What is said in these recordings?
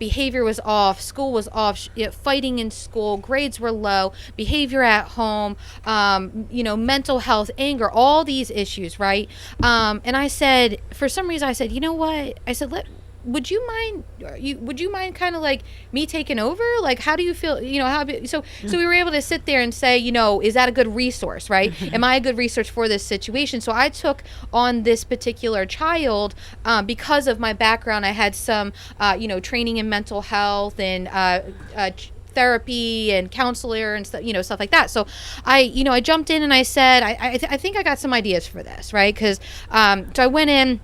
behavior was off, school was off, fighting in school, grades were low, behavior at home, mental health, anger, all these issues, right? And I said, for some reason, I said, you know what? I said, would you mind kind of like me taking over? Like, how do you feel? So we were able to sit there and say, is that a good resource, right? Am I a good resource for this situation? So I took on this particular child because of my background. I had some, training in mental health and therapy and counselor and stuff like that. So I jumped in and I said, I think I got some ideas for this, right? Because so I went in,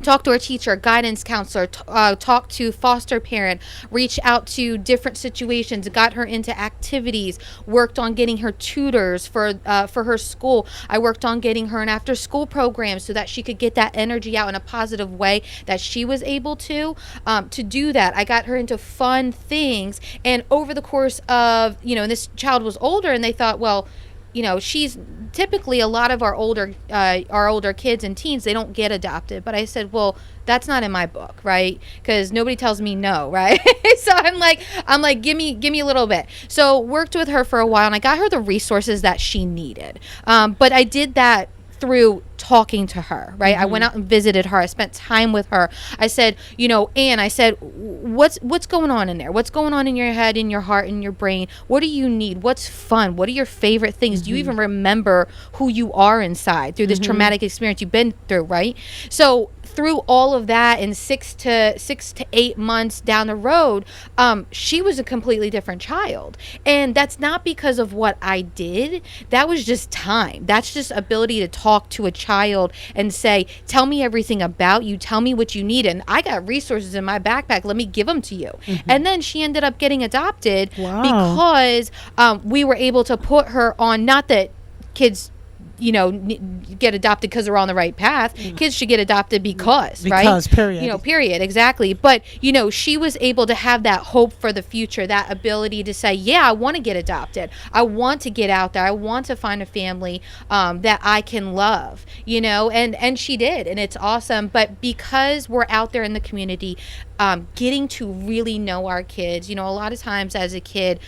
talk to our teacher, guidance counselor, talk to foster parent, reach out to different situations, got her into activities, worked on getting her tutors for her school. I worked on getting her an after school program so that she could get that energy out in a positive way that she was able to do that. I got her into fun things. And over the course of, and this child was older and they thought, well, she's typically, a lot of our older kids and teens, they don't get adopted. But I said, well, that's not in my book, right? Because nobody tells me no, right? So I'm like, give me a little bit. So worked with her for a while and I got her the resources that she needed. But I did that through talking to her, right? I went out and visited her. I spent time with her. I said, Anne, I said, what's going on in there? What's going on in your head, in your heart, in your brain? What do you need? What's fun? What are your favorite things? Do you even remember who you are inside through this traumatic experience you've been through, right? So through all of that, in 6 to 8 months down the road, she was a completely different child. And that's not because of what I did. That was just time. That's just ability to talk to a child and say, tell me everything about you. Tell me what you need. And I got resources in my backpack. Let me give them to you. And then she ended up getting adopted because we were able to put her on, not that kids get adopted because they're on the right path. Kids should get adopted because right? Period. Exactly. But, she was able to have that hope for the future, that ability to say, yeah, I want to get adopted. I want to get out there. I want to find a family that I can love, and she did. And it's awesome. But because we're out there in the community, getting to really know our kids, a lot of times as a kid,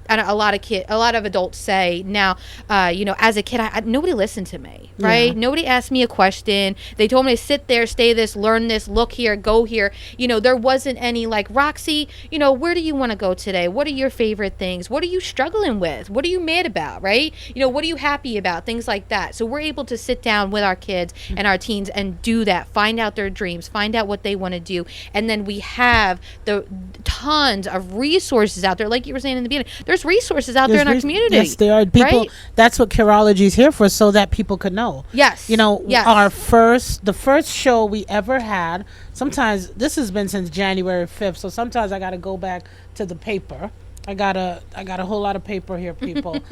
and a lot of adults say now, as a kid, nobody listened to me, right? Yeah. Nobody asked me a question. They told me to sit there, stay this, learn this, look here, go here. There wasn't any like, Roxy, where do you want to go today? What are your favorite things? What are you struggling with? What are you mad about, right? What are you happy about? Things like that. So we're able to sit down with our kids and our teens and do that, find out their dreams, find out what they want to do. And then we have the tons of resources out there. Like you were saying in the beginning, there's resources out there in our community. Yes, there are people. Right? That's what CARE-OLOGY is here for, so that people could know. Yes. The first show we ever had, sometimes this has been since January 5th, so sometimes I got to go back to the paper. I got a whole lot of paper here, people.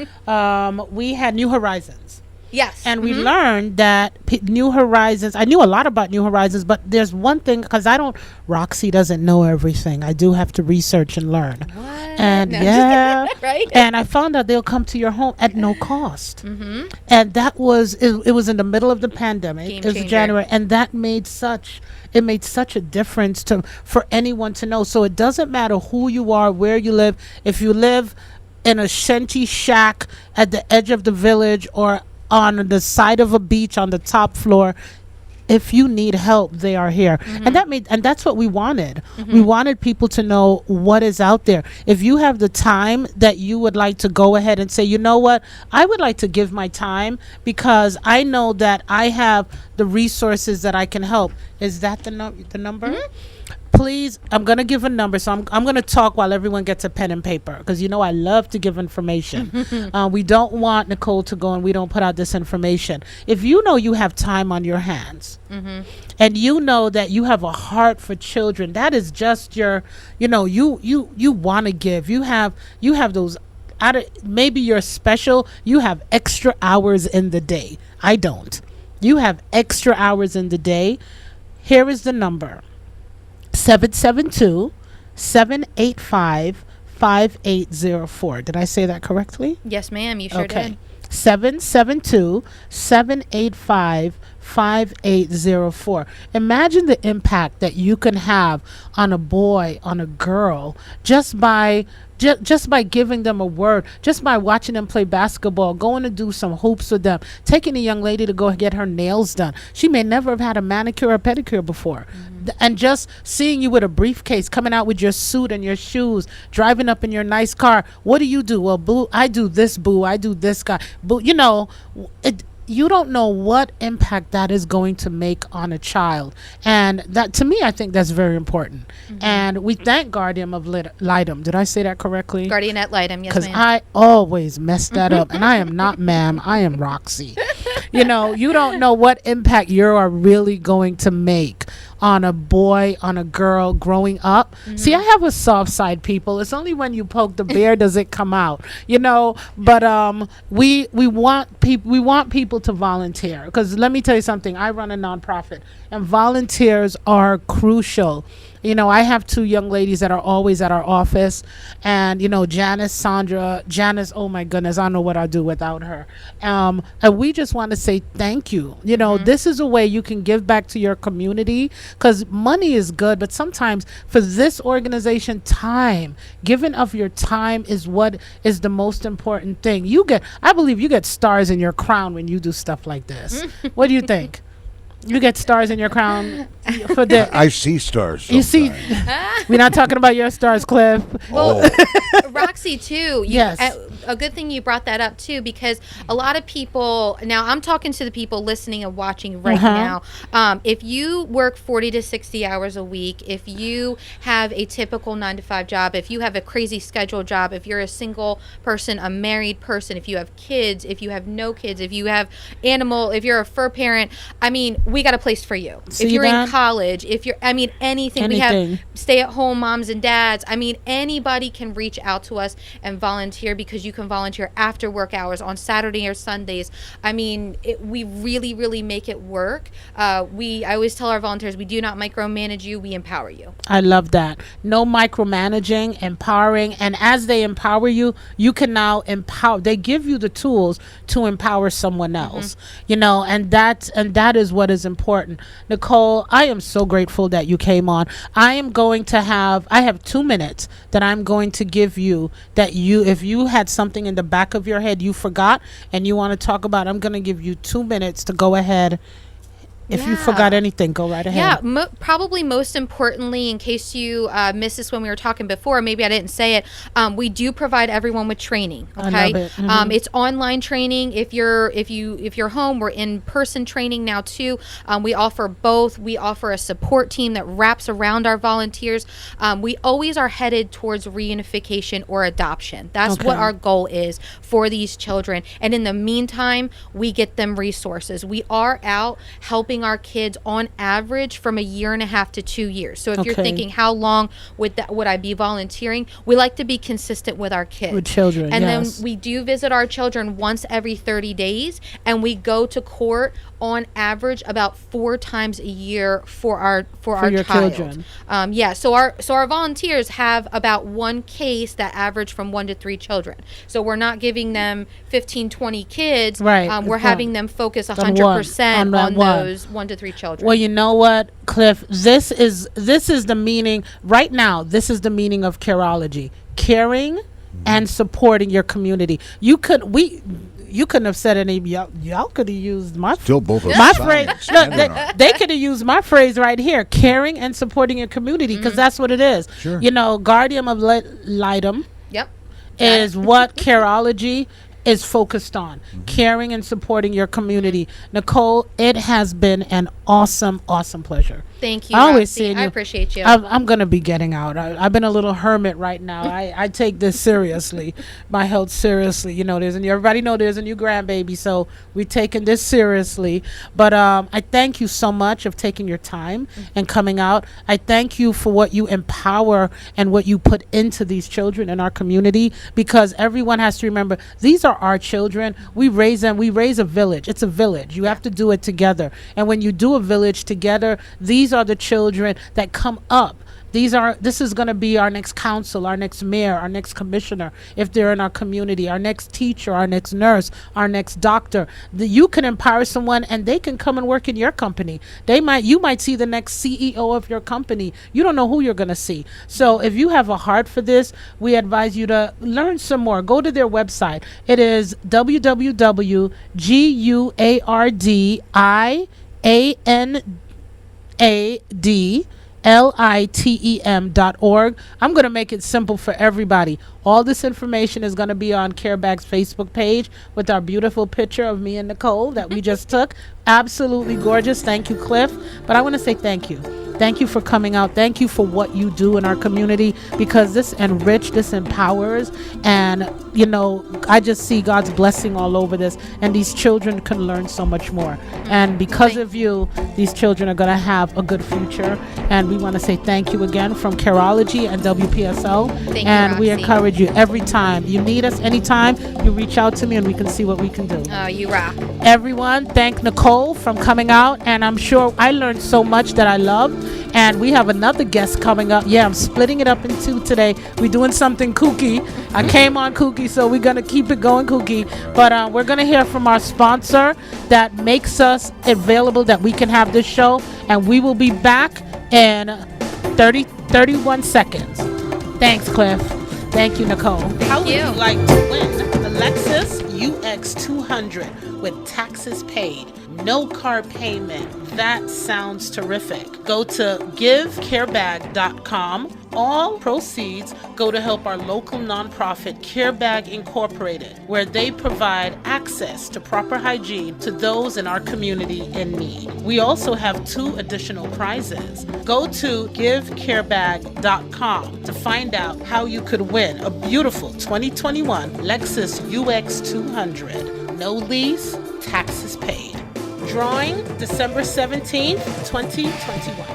We had New Horizons. Yes. And we learned that New Horizons, I knew a lot about New Horizons, but there's one thing, because Roxy doesn't know everything. I do have to research and learn. What? And right? And I found out they'll come to your home at no cost. And that was, it was in the middle of the pandemic. Game it was changer. January. And that made such a difference for anyone to know. So it doesn't matter who you are, where you live. If you live in a shanty shack at the edge of the village or on the side of a beach on the top floor, if you need help, they are here. And that's what we wanted. We wanted people to know what is out there. If you have the time that you would like to go ahead and say, you know what, I would like to give my time because I know that I have the resources that I can help. Is that the number? Please, I'm going to give a number. So I'm going to talk while everyone gets a pen and paper because, I love to give information. We don't want Nicole to go and we don't put out this information. If you know you have time on your hands and you know that you have a heart for children, that is just your, you want to give. You have those, maybe you're special. You have extra hours in the day. I don't. You have extra hours in the day. Here is the number. 772-785-5804. Did I say that correctly? Yes, ma'am. You sure did. 772-785-5804. 5804. Imagine the impact that you can have on a boy, on a girl, just by just by giving them a word, just by watching them play basketball, going to do some hoops with them, taking a young lady to go get her nails done. She may never have had a manicure or pedicure before. And just seeing you with a briefcase, coming out with your suit and your shoes, driving up in your nice car. What do you do? Well, boo, I do this, boo. I do this, guy. Boo, you don't know what impact that is going to make on a child. And that, to me, I think that's very important. And we thank Guardian of Litem. Did I say that correctly? Guardian at Litem, yes, Because ma'am. I always mess that up. And I am not ma'am, I am Roxy. You don't know what impact you are really going to make on a boy, on a girl growing up. See, I have a soft side, people. It's only when you poke the bear does it come out, but we want people to volunteer, because let me tell you something. I run a nonprofit, and volunteers are crucial. I have two young ladies that are always at our office, and Janice, oh my goodness, I don't know what I'd do without her. And we just want to say thank you. This is a way you can give back to your community, because money is good, but sometimes for this organization, giving of your time is what is the most important thing. I believe you get stars in your crown when you do stuff like this. What do you think? You get stars in your crown for the. I see stars. You see, we're not talking about your stars, Cliff. Well, Roxy, too. Yes. A good thing you brought that up, too, because a lot of people, now I'm talking to the people listening and watching right now. If you work 40 to 60 hours a week, if you have a typical 9-to-5 job, if you have a crazy schedule job, if you're a single person, a married person, if you have kids, if you have no kids, if you have if you're a fur parent, we got a place for you. See if you're that? in college, if you're, anything. We have stay-at-home moms and dads. Anybody can reach out to us and volunteer, because you can volunteer after work hours on Saturday or Sundays. We really, really make it work. I always tell our volunteers, we do not micromanage you, we empower you. I love that. No micromanaging, empowering. And as they empower you, you can now empower. They give you the tools to empower someone else, and that is what is important. Nicole, I am so grateful that you came on. I have 2 minutes that I'm going to give you, if you had something in the back of your head you forgot and you want to talk about, I'm going to give you 2 minutes to go ahead. If you forgot anything, go right ahead. Yeah, probably most importantly, in case you missed this when we were talking before, maybe I didn't say it, we do provide everyone with training. Okay, I love it. It's online training. If you're home, we're in-person training now too. We offer both. We offer a support team that wraps around our volunteers. We always are headed towards reunification or adoption. That's what our goal is for these children. And in the meantime, we get them resources. We are out helping our kids on average from 1.5 to 2 years. So if you're thinking, how long would I be volunteering? We like to be consistent with our kids. With children, and yes. then we do visit our children once every 30 days, and we go to court on average about 4 times a year for our child. Children. So our volunteers have about 1 case that average from 1 to 3 children. So we're not giving them 15, 20 kids. Right. We're having them focus 100% on those 1 to 3 children. Well, you know what, Cliff, this is the meaning right now. This is the meaning of CARE-OLOGY: caring and supporting your community. You couldn't have said any. Y'all could have used my phrase. Look, they could have used my phrase right here: caring and supporting your community, because that's what it is. Sure. Guardian of Litem. Yep. Is what CARE-OLOGY is focused on. Caring and supporting your community. Nicole, it has been an awesome pleasure. Thank you, I always Roxy. seeing you. I appreciate you. I'm going to be getting out. I've been a little hermit right now. I take this seriously, my health seriously. Everybody know there's a new grandbaby, so we're taking this seriously. But I thank you so much of taking your time and coming out. I thank you for what you empower and what you put into these children in our community, because everyone has to remember, these are our children. We raise them. We raise a village. It's a village. You have to do it together. And when you do a village together, these are the children that come up This is going to be our next council, our next mayor, our next commissioner, if they're in our community, our next teacher, our next nurse, our next doctor. You can empower someone and they can come and work in your company. You might see the next CEO of your company. You don't know who you're going to see. So if you have a heart for this, we advise you to learn some more. Go to their website. It is www.guardianlitem.org. I'm going to make it simple for everybody. All this information is going to be on CareBag's Facebook page with our beautiful picture of me and Nicole that we just took. Absolutely gorgeous. Thank you, Cliff. But I want to say thank you. Thank you for coming out. Thank you for what you do in our community, because this this empowers, and I just see God's blessing all over this, and these children can learn so much more. And because of you, these children are going to have a good future. And we want to say thank you again from CARE-OLOGY and WPSO. Thank and you, we Roxy. encourage you every time you need us, anytime you reach out to me, and we can see what we can do. Oh, you rock. Everyone, thank Nicole from coming out, and I'm sure I learned so much that I love. And we have another guest coming up. Yeah, I'm splitting it up in two today. We're doing something kooky. I came on kooky, so we're going to keep it going kooky. But we're going to hear from our sponsor that makes us available that we can have this show. And we will be back in 31 seconds. Thanks, Cliff. Thank you, Nicole. How would you like to win the Lexus UX200 with taxes paid? No car payment. That sounds terrific. Go to givecarebag.com. All proceeds go to help our local nonprofit CareBag Incorporated, where they provide access to proper hygiene to those in our community in need. We also have 2 additional prizes. Go to givecarebag.com to find out how you could win a beautiful 2021 Lexus UX200. No lease, taxes paid. Drawing December 17th, 2021.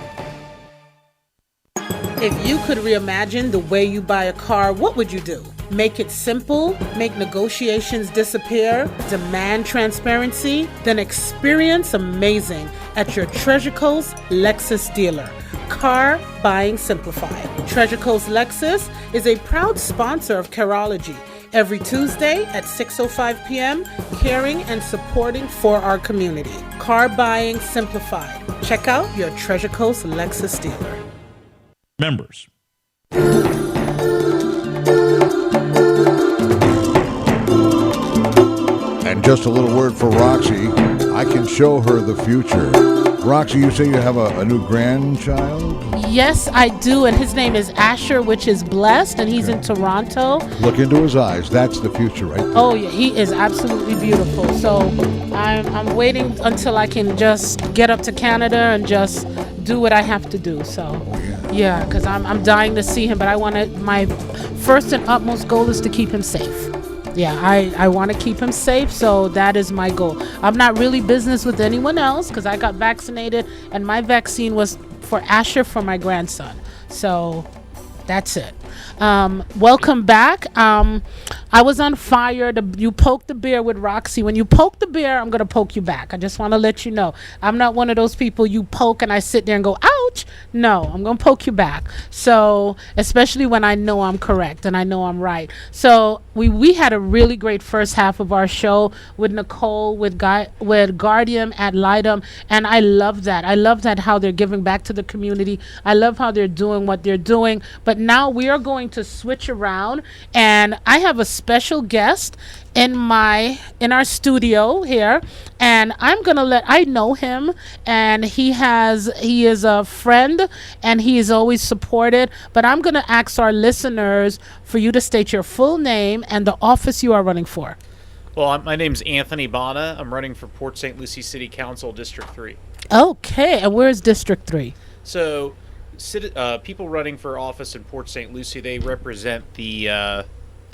If you could reimagine the way you buy a car, what would you do? Make it simple, make negotiations disappear, demand transparency, then experience amazing at your Treasure Coast Lexus dealer. Car Buying Simplified. Treasure Coast Lexus is a proud sponsor of CARE-OLOGY. Every Tuesday at 6:05 p.m., caring and supporting for our community. Car Buying Simplified. Check out your Treasure Coast Lexus dealer. Members. And just a little word for Roxy. I can show her the future. Roxy, you say you have a new grandchild? Yes, I do, and his name is Asher, which is blessed, and he's in Toronto. Look into his eyes. That's the future right there. Oh, yeah, he is absolutely beautiful. So I'm waiting until I can just get up to Canada and just do what I have to do. So, yeah, because I'm dying to see him, but my first and utmost goal is to keep him safe. Yeah, I want to keep him safe, so that is my goal. I'm not really business with anyone else because I got vaccinated, and my vaccine was for Asher, for my grandson. So that's it. Welcome back. I was on fire. You poked the bear with Roxy. When you poke the bear, I'm going to poke you back. I just want to let you know. I'm not one of those people you poke and I sit there and go, ouch. No, I'm going to poke you back. So, especially when I know I'm correct and I know I'm right. So, we had a really great first half of our show with Nicole, with Guardian ad litem, and I love that. I love that how they're giving back to the community. I love how they're doing what they're doing. But now we are going to switch around, and I have a special guest in our studio here, and I know him, and he is a friend, and he is always supported, but I'm gonna ask our listeners for you to state your full name and the office you are running for. Well, my name's Anthony Bana. I'm running for Port St. Lucie City Council, District 3. Okay, and where is District 3? So, people running for office in Port St. Lucie, they represent the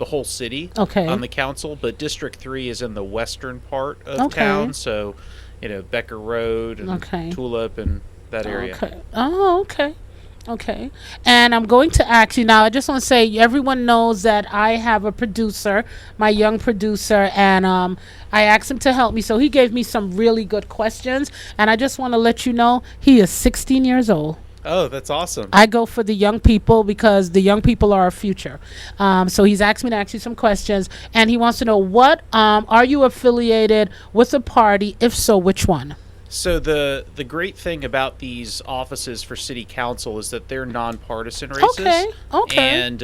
whole city on the council, but District 3 is in the western part of town, so, Becker Road and Tulip and that area. Okay. Oh, okay. Okay. And I'm going to ask you now, I just want to say, everyone knows that I have a producer, my young producer, and I asked him to help me, so he gave me some really good questions, and I just want to let you know, he is 16 years old. Oh, that's awesome. I go for the young people because the young people are our future. So he's asked me to ask you some questions, and he wants to know are you affiliated with a party? If so, which one? So the great thing about these offices for city council is that they're nonpartisan races. Okay. And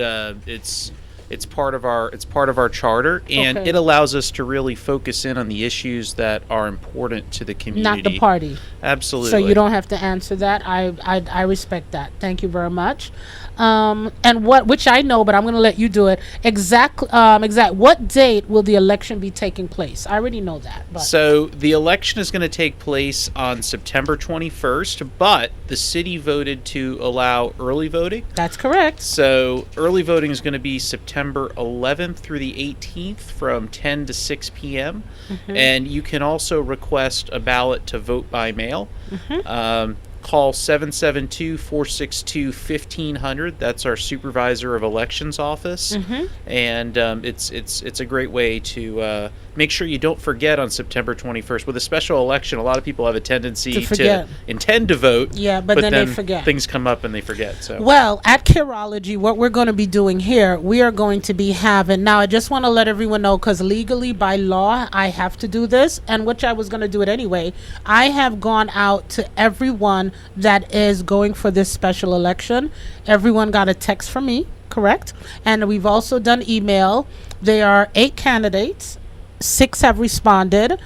it's part of our charter, and it allows us to really focus in on the issues that are important to the community. Not the party. Absolutely. So you don't have to answer that. I respect that. Thank you very much. And which I know, but I'm going to let you do it. What date will the election be taking place? I already know that. But. So the election is going to take place on September 21st, but the city voted to allow early voting. That's correct. So early voting is going to be September 11th through the 18th from 10 to 6 p.m. And you can also request a ballot to vote by mail. Call 772-462-1500. That's our supervisor of elections office, and it's a great way to make sure you don't forget on September 21st. With a special election, a lot of people have a tendency to intend to vote, but then they forget. Things come up and they forget. So well, at CARE-OLOGY, what we're going to be doing here, we are going to be having. Now, I just want to let everyone know, because legally by law I have to do this, and which I was going to do it anyway. I have gone out to everyone that is going for this special election. Everyone got a text from me, correct? And we've also done email. There are 8 candidates. 6 have responded.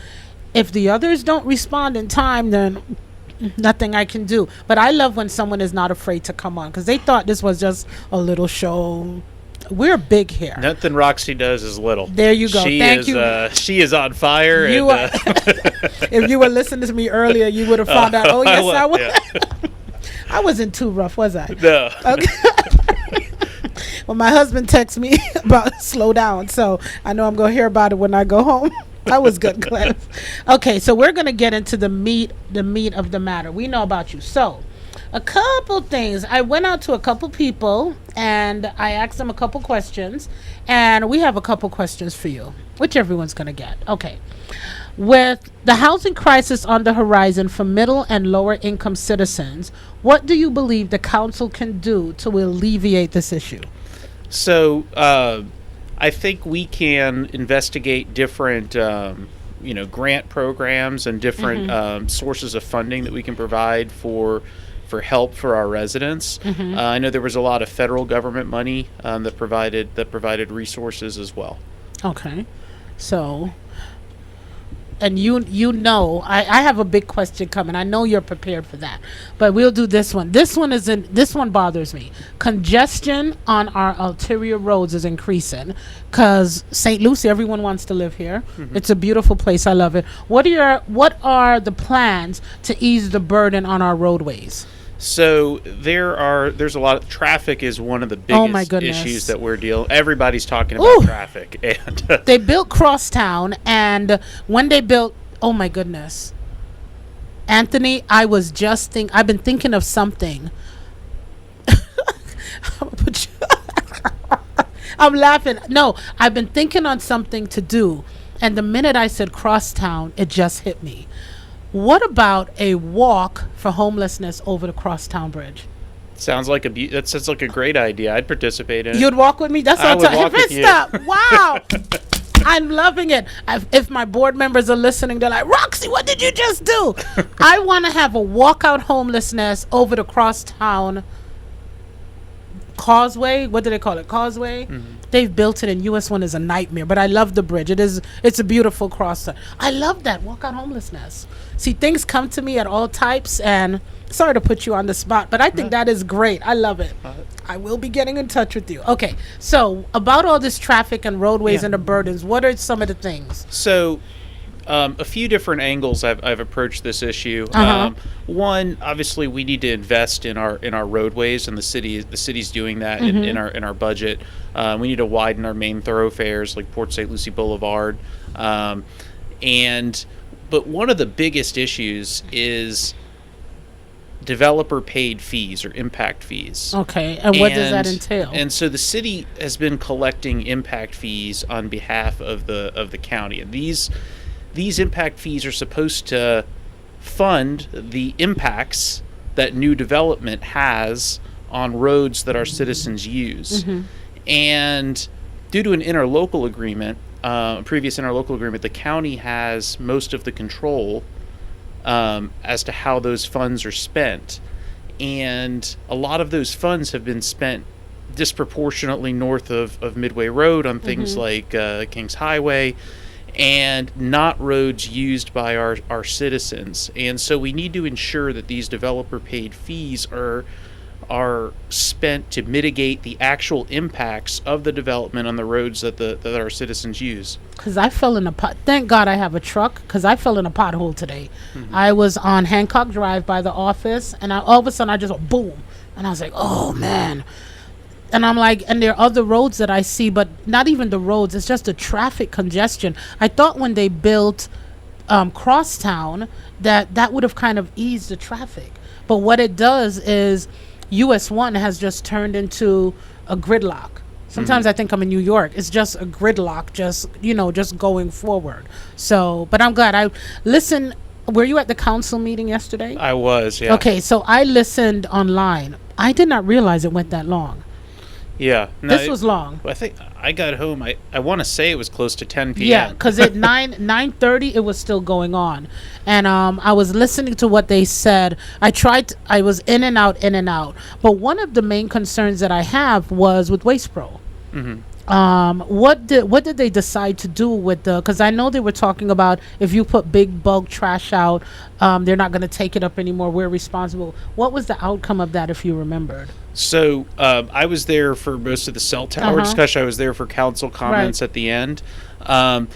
If the others don't respond in time, then nothing I can do. But I love when someone is not afraid to come on, because they thought this was just a little show. We're big here. Nothing Roxy does is little. There you go. Thank you. She is on fire. If you were listening to me earlier, you would have found out. Oh, yes, I was. Yeah. I wasn't too rough, was I? No. Okay. Well, my husband texts me about slow down, so I know I'm going to hear about it when I go home. That was good, Glenn. Okay, so we're going to get into the meat of the matter. We know about you. So, a couple things. I went out to a couple people, and I asked them a couple questions, and we have a couple questions for you, which everyone's going to get. Okay. With the housing crisis on the horizon for middle and lower income citizens, what do you believe the council can do to alleviate this issue? So, I think we can investigate different, grant programs and different sources of funding that we can provide for help for our residents. I know there was a lot of federal government money that provided resources as well. Okay, so. And I have a big question coming. I know you're prepared for that, but we'll do this one. This one bothers me. Congestion on our ulterior roads is increasing because St. Lucie, everyone wants to live here. It's a beautiful place. I love it. What are the plans to ease the burden on our roadways? So there's a lot of traffic is one of the biggest issues that we're dealing. Everybody's talking about traffic, and they built Crosstown, and when they built, oh my goodness, Anthony, I've been thinking of something. I'm laughing. No, I've been thinking on something to do, and the minute I said Crosstown, it just hit me. What about a walk for homelessness over the Crosstown Bridge? Sounds like that sounds like a great idea. I'd participate in it. You'd walk with me? That's what I'm talking about. Wow. I'm loving it. If my board members are listening, they're like, Roxy, what did you just do? I want to have a walkout homelessness over the Crosstown Causeway. What do they call it? Causeway? They've built it, and US 1 is a nightmare, but I love the bridge. It's a beautiful crossing. I love that walkout homelessness. See, things come to me at all types, and sorry to put you on the spot, but I think that is great. I love it. I will be getting in touch with you. Okay, so about all this traffic and roadways and the burdens, what are some of the things? So a few different angles I've approached this issue. One, obviously, we need to invest in our roadways, and the city's doing that in our budget. We need to widen our main thoroughfares like Port St. Lucie Boulevard, but one of the biggest issues is developer paid fees or impact fees. Okay, and what does that entail? And so the city has been collecting impact fees on behalf of the county, and these impact fees are supposed to fund the impacts that new development has on roads that our citizens use. And due to an interlocal agreement, previous interlocal agreement, the county has most of the control as to how those funds are spent. And a lot of those funds have been spent disproportionately north of Midway Road on things like Kings Highway, and not roads used by our citizens. And so we need to ensure that these developer paid fees are spent to mitigate the actual impacts of the development on the roads that our citizens use. Because I fell in a pot. Thank God I have a truck, because I fell in a pothole today. I was on Hancock Drive by the office, and all of a sudden I just went boom, and I was like, oh man. And I'm like, and there are other roads that I see, but not even the roads. It's just the traffic congestion. I thought when they built Crosstown that would have kind of eased the traffic. But what it does is US 1 has just turned into a gridlock. Sometimes I think I'm in New York. It's just a gridlock, just going forward. So, but I'm glad I listened. Were you at the council meeting yesterday? I was, yeah. Okay, so I listened online. I did not realize it went that long. Yeah. No, this was long. I think I got home, I want to say it was close to 10 p.m. Yeah, because at 9:30 it was still going on. And I was listening to what they said. I was in and out. But one of the main concerns that I have was with Waste Pro. What did they decide to do with because I know they were talking about if you put big bulk trash out, they're not going to take it up anymore. We're responsible. What was the outcome of that, if you remembered? So I was there for most of the cell tower discussion. I was there for council comments at the end. The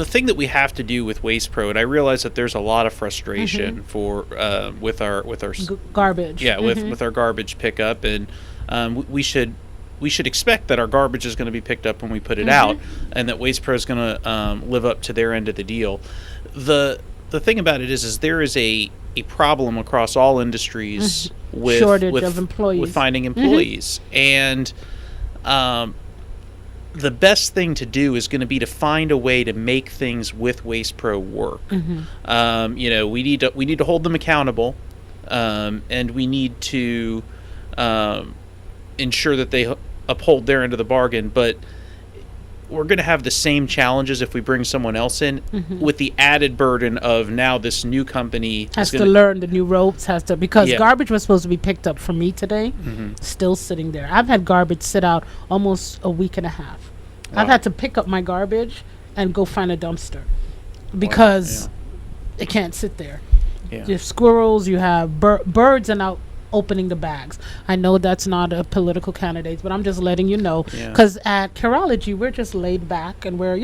thing that we have to do with Waste Pro, and I realize that there's a lot of frustration for with our garbage. Yeah, with our garbage pickup, and we should expect that our garbage is going to be picked up when we put it out, and that Waste Pro is going to live up to their end of the deal. The thing about it is there is a problem across all industries with shortage of employees, with finding employees, and the best thing to do is going to be to find a way to make things with Waste Pro work. We need to hold them accountable, and we need to ensure that they uphold their end of the bargain. But we're going to have the same challenges if we bring someone else in, with the added burden of now this new company has to learn the new ropes, because garbage was supposed to be picked up for me today, still sitting there. I've had garbage sit out almost a week and a half. I've had to pick up my garbage and go find a dumpster because it can't sit there. You have squirrels, you have birds, and out opening the bags. I know that's not a political candidate, but I'm just letting you know, because at CARE-OLOGY we're just laid back, and we're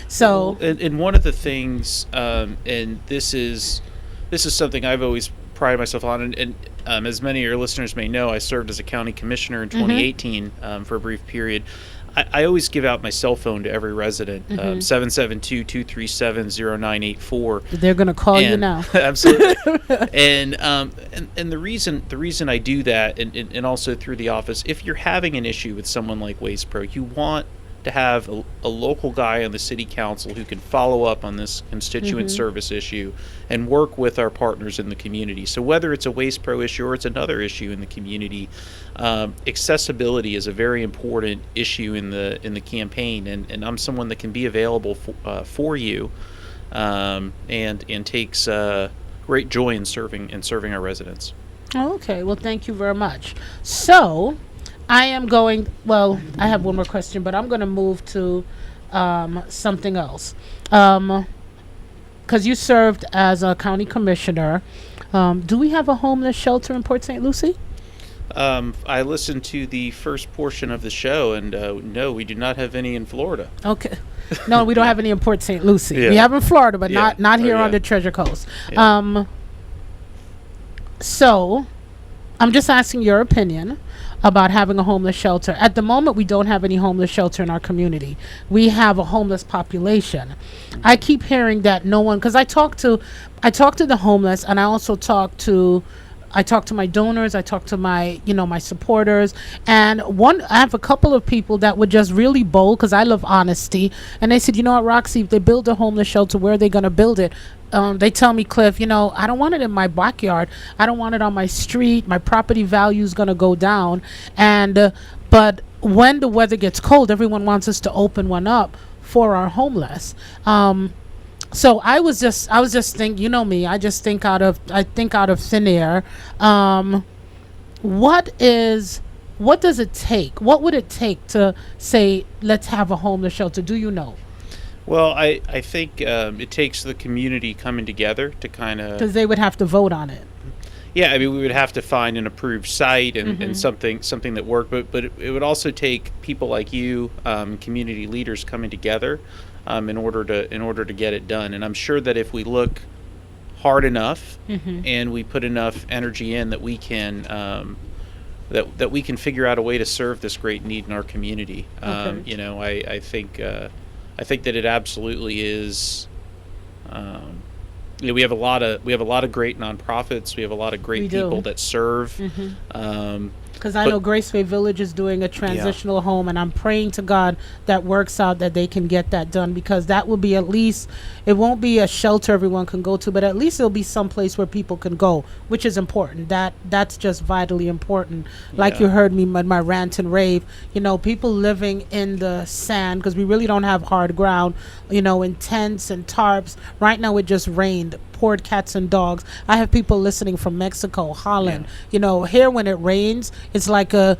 so. And one of the things, and this is something I've always prided myself on, and as many of your listeners may know, I served as a county commissioner in 2018 for a brief period. I always give out my cell phone to every resident, 772-237-0984. They're going to call you now. Absolutely. And the reason I do that, and also through the office, if you're having an issue with someone like Waste Pro, you want to have a local guy on the city council who can follow up on this constituent service issue and work with our partners in the community. So whether it's a Waste Pro issue or it's another issue in the community, accessibility is a very important issue in the campaign, and I'm someone that can be available for you, and takes great joy in serving our residents. Okay, well, thank you very much. So I am going, I have one more question, but I'm going to move to something else. Because you served as a county commissioner. Do we have a homeless shelter in Port St. Lucie? I listened to the first portion of the show, and no, we do not have any in Florida. Okay. No, we don't have any in Port St. Lucie. We have in Florida, but not here on the Treasure Coast. So I'm just asking your opinion about having a homeless shelter. At the moment, we don't have any homeless shelter in our community. We have a homeless population. I keep hearing that no one, because I talk to the homeless, and I also talk to I talk to my donors, I talk to my, my supporters, and I have a couple of people that were just really bold because I love honesty, and they said, you know what, Roxy, if they build a homeless shelter, where are they going to build it? They tell me, Cliff, I don't want it in my backyard. I don't want it on my street. My property value is going to go down, and but when the weather gets cold, everyone wants us to open one up for our homeless. So I was just thinking, me, I think out of thin air. What does it take? What would it take to say, let's have a homeless shelter? Do you know? Well, I think it takes the community coming together to kind of... Because they would have to vote on it. Yeah, I mean, we would have to find an approved site and something that worked, but it would also take people like you, community leaders, coming together in order to get it done. And I'm sure that if we look hard enough and we put enough energy in, that we can that we can figure out a way to serve this great need in our community. Okay. I think that it absolutely is. We have a lot of great nonprofits. We have a lot of great people that serve. Because I know Graceway Village is doing a transitional home, and I'm praying to God that works out, that they can get that done, because that will be, at least, it won't be a shelter everyone can go to, but at least it'll be some place where people can go, which is important. That's just vitally important. Like you heard me in my rant and rave, people living in the sand, because we really don't have hard ground, in tents and tarps. Right now it just rained. Poured cats and dogs. I have people listening from Mexico, Holland. Here when it rains, it's like a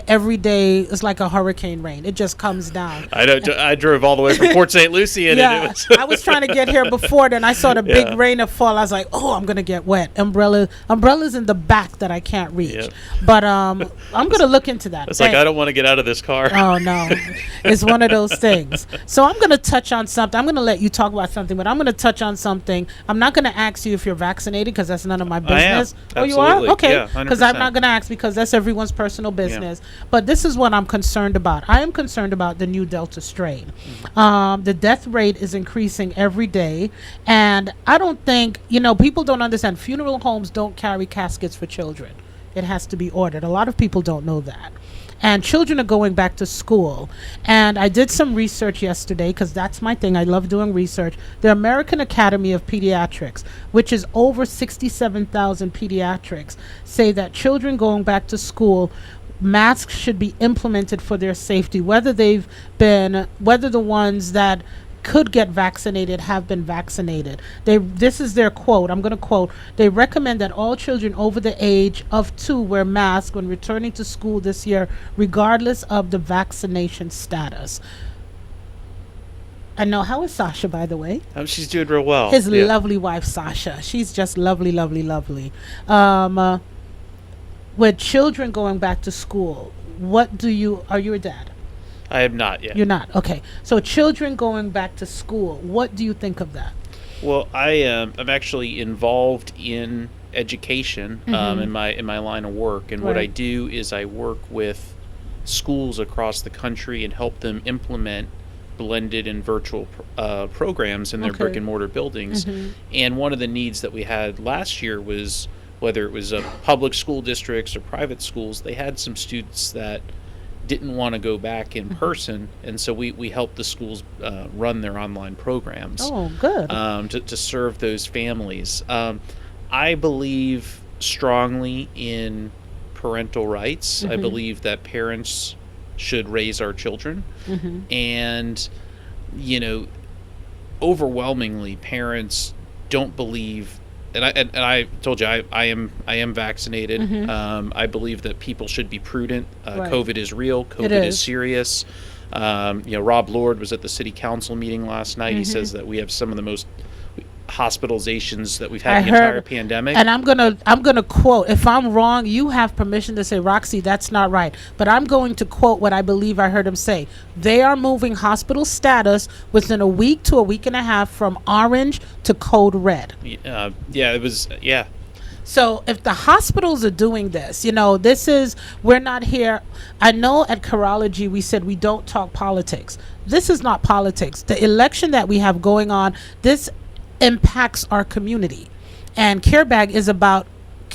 everyday. It's like a hurricane rain. It just comes down. I drove all the way from Port St. Lucie, and it was I was trying to get here before. Then I saw the big rain of fall. I was like, oh, I'm gonna get wet. Umbrellas in the back that I can't reach. But I'm gonna look into that. It's like, I don't want to get out of this car. Oh no, it's one of those things. So I'm gonna touch on something. I'm gonna let you talk about something, but I'm gonna touch on something. I'm not going to ask you if you're vaccinated, because that's none of my business. I am. Oh, you are? Okay. Because 100%. I'm not going to ask, because that's everyone's personal business. But this is what I'm concerned about. I am concerned about the new Delta strain. The death rate is increasing every day. And I don't think, people don't understand. Funeral homes don't carry caskets for children. It has to be ordered. A lot of people don't know that. And children are going back to school. And I did some research yesterday, because that's my thing. I love doing research. The American Academy of Pediatrics, which is over 67,000 pediatrics, say that children going back to school, masks should be implemented for their safety, whether the ones that could get vaccinated have been vaccinated. This is their quote. I'm going to quote. They recommend that all children over the age of 2 wear masks when returning to school this year, regardless of the vaccination status. I know. How is Sasha, by the way? She's doing real well. His lovely wife, Sasha. She's just lovely, lovely, lovely. With children going back to school, are you a dad? I am not yet. You're not? Okay. So children going back to school, what do you think of that? Well, I'm actually involved in education in my line of work, and what I do is I work with schools across the country and help them implement blended and virtual programs in their brick and mortar buildings. And one of the needs that we had last year was, whether it was public school districts or private schools, they had some students that didn't want to go back in person, and so we helped the schools run their online programs. Oh, good. To serve those families. I believe strongly in parental rights. I believe that parents should raise our children, and overwhelmingly parents don't believe. And I told you I am vaccinated. I believe that people should be prudent. COVID is real. COVID is serious. Rob Lord was at the city council meeting last night. He says that we have some of the most hospitalizations that we've had the entire pandemic. And I'm gonna quote. If I'm wrong, you have permission to say, Roxy, that's not right. But I'm going to quote what I believe I heard him say. They are moving hospital status within a week to a week and a half from orange to code red. It was. So if the hospitals are doing this, we're not here. I know at CARE-OLOGY we said we don't talk politics. This is not politics. The election that we have going on, this impacts our community. And CareBag is about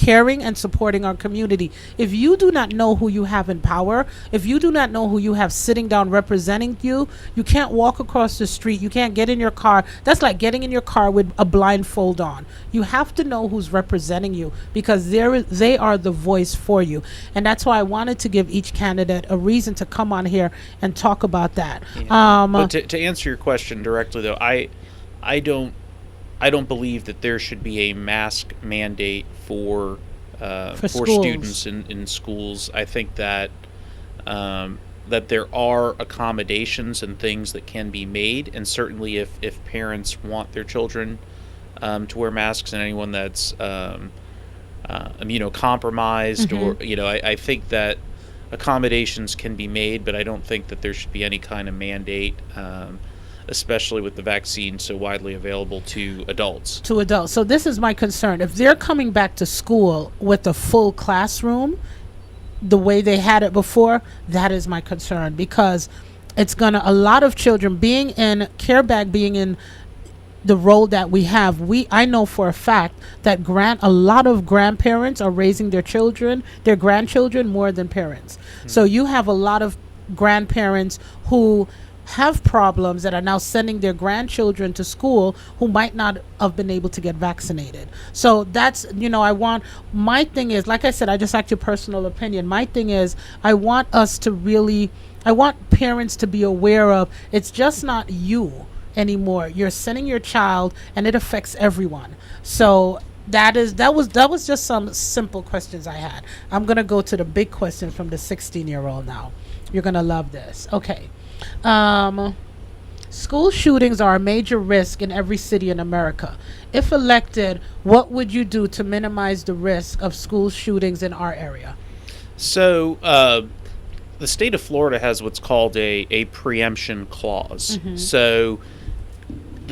caring and supporting our community. If you do not know who you have in power, if you do not know who you have sitting down representing you, you can't walk across the street. You can't get in your car. That's like getting in your car with a blindfold on. You have to know who's representing you, because they are the voice for you. And that's why I wanted to give each candidate a reason to come on here and talk about that. Yeah. But to answer your question directly, though, I don't believe that there should be a mask mandate for students in schools. I think that that there are accommodations and things that can be made, and certainly if parents want their children to wear masks, and anyone that's immunocompromised, or I think that accommodations can be made, but I don't think that there should be any kind of mandate, especially with the vaccine so widely available to adults. So this is my concern. If they're coming back to school with a full classroom, the way they had it before, that is my concern, because it's gonna, a lot of children being in CARE-OLOGY, being in the role that we have, I know for a fact that a lot of grandparents are raising their grandchildren more than parents. So you have a lot of grandparents who have problems that are now sending their grandchildren to school who might not have been able to get vaccinated. So that's, my thing is, like I said, I just asked your personal opinion. My thing is, I want parents to be aware of, it's just not you anymore. You're sending your child, and it affects everyone. So that was just some simple questions I had. I'm gonna go to the big question from the 16-year-old now. You're gonna love this. Okay. School shootings are a major risk in every city in America. If elected, what would you do to minimize the risk of school shootings in our area? So, the state of Florida has what's called a preemption clause. So,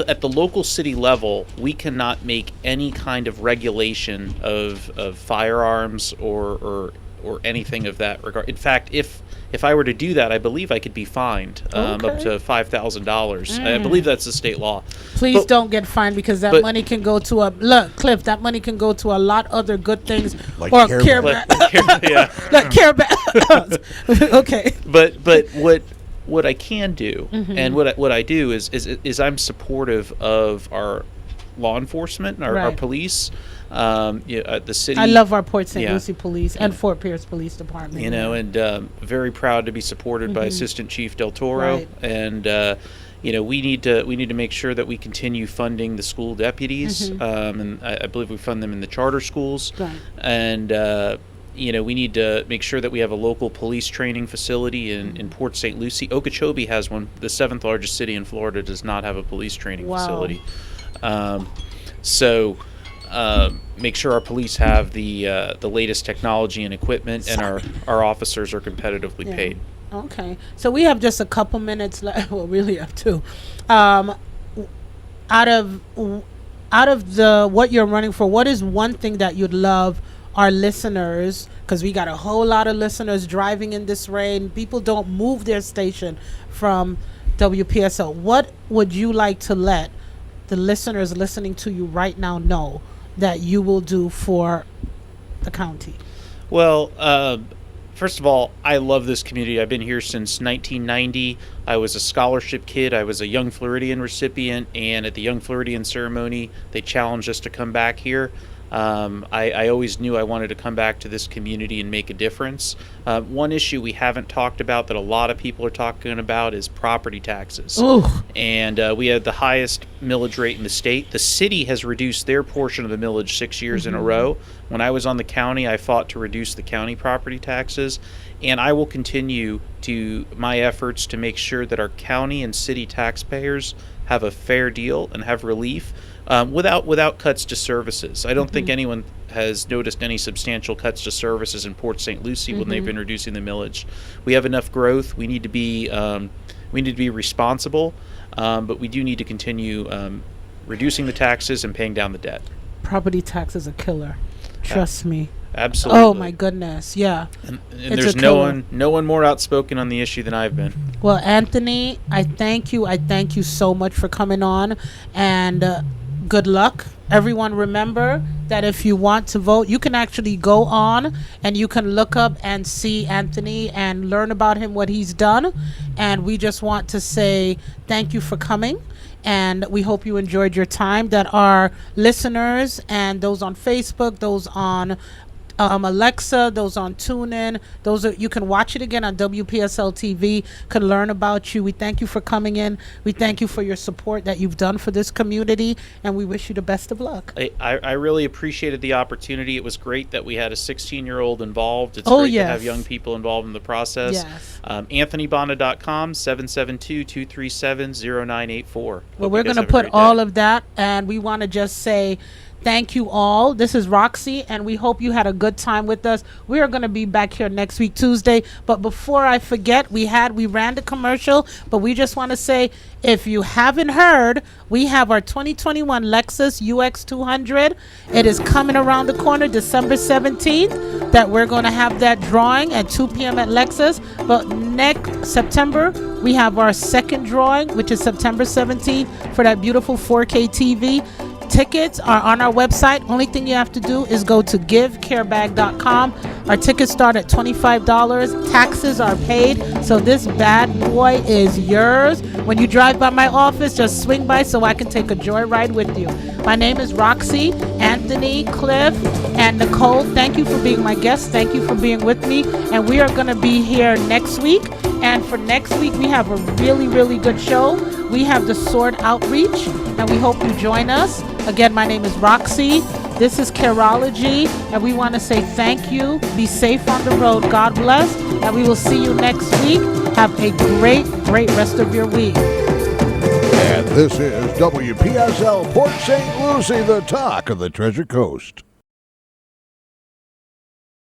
at the local city level, we cannot make any kind of regulation of firearms or anything of that regard. In fact, if I were to do that, I believe I could be fined up to $5,000. I believe that's the state law. Please don't get fined, because that money can go to Cliff, that money can go to a lot other good things, like or Okay. But what I can do, and what I do is I'm supportive of our law enforcement and our police. The city. I love our Port St. Lucie Police and Fort Pierce Police Department. And very proud to be supported by Assistant Chief Del Toro. And we need to make sure that we continue funding the school deputies. And I believe we fund them in the charter schools. And we need to make sure that we have a local police training facility in Port St. Lucie. Okeechobee has one. The 7th largest city in Florida does not have a police training facility. So make sure our police have the latest technology and equipment, and our officers are competitively paid. Okay, so we have just a couple minutes left. Well, really have two. Out of the what you're running for, what is one thing that you'd love our listeners, because we got a whole lot of listeners driving in this rain, people don't move their station from WPSL, what would you like to let the listeners listening to you right now know that you will do for the county? Well, first of all, I love this community. I've been here since 1990. I was a scholarship kid. I was a Young Floridian recipient, and at the Young Floridian ceremony, they challenged us to come back here. I always knew I wanted to come back to this community and make a difference. One issue we haven't talked about that a lot of people are talking about is property taxes. Ooh. And we had the highest millage rate in the state. The city has reduced their portion of the millage 6 years in a row. When I was on the county, I fought to reduce the county property taxes, and I will continue my efforts to make sure that our county and city taxpayers have a fair deal and have relief. Without cuts to services. I don't think anyone has noticed any substantial cuts to services in Port St. Lucie when they've been reducing the millage. We have enough growth. We need to be responsible, but we do need to continue reducing the taxes and paying down the debt. Property tax is a killer. Trust me. Absolutely. Oh my goodness, yeah. And there's no one more outspoken on the issue than I've been. Well, Anthony, I thank you so much for coming on, and good luck. Everyone remember that if you want to vote, you can actually go on and you can look up and see Anthony and learn about him, what he's done. And we just want to say thank you for coming. And we hope you enjoyed your time. That our listeners and those on Facebook, those on Alexa, those on TuneIn, you can watch it again on WPSL TV, can learn about you. We thank you for coming in. We thank you for your support that you've done for this community, and we wish you the best of luck. I really appreciated the opportunity. It was great that we had a 16-year-old involved. It's great to have young people involved in the process. Yes. AnthonyBonda.com, 772-237-0984. Well, we're going to put all of that, and we want to just say thank you all. This is Roxy, and we hope you had a good time with us. We are going to be back here next week, Tuesday. But before I forget, we ran the commercial, but we just want to say, if you haven't heard, we have our 2021 Lexus UX 200. It is coming around the corner, December 17th, that we're going to have that drawing at 2 p.m. at Lexus. But next September, we have our second drawing, which is September 17th, for that beautiful 4K TV. Tickets are on our website. Only thing you have to do is go to givecarebag.com. Our tickets start at $25. Taxes are paid. So this bad boy is yours. When you drive by my office, just swing by so I can take a joyride with you. My name is Roxy, Anthony, Cliff, and Nicole. Thank you for being my guests. Thank you for being with me. And we are going to be here next week. And for next week, we have a really, really good show. We have the Sword Outreach, and we hope you join us. Again, my name is Roxy. This is CARE-OLOGY, and we want to say thank you. Be safe on the road. God bless, and we will see you next week. Have a great, great rest of your week. And this is WPSL Port St. Lucie, the talk of the Treasure Coast.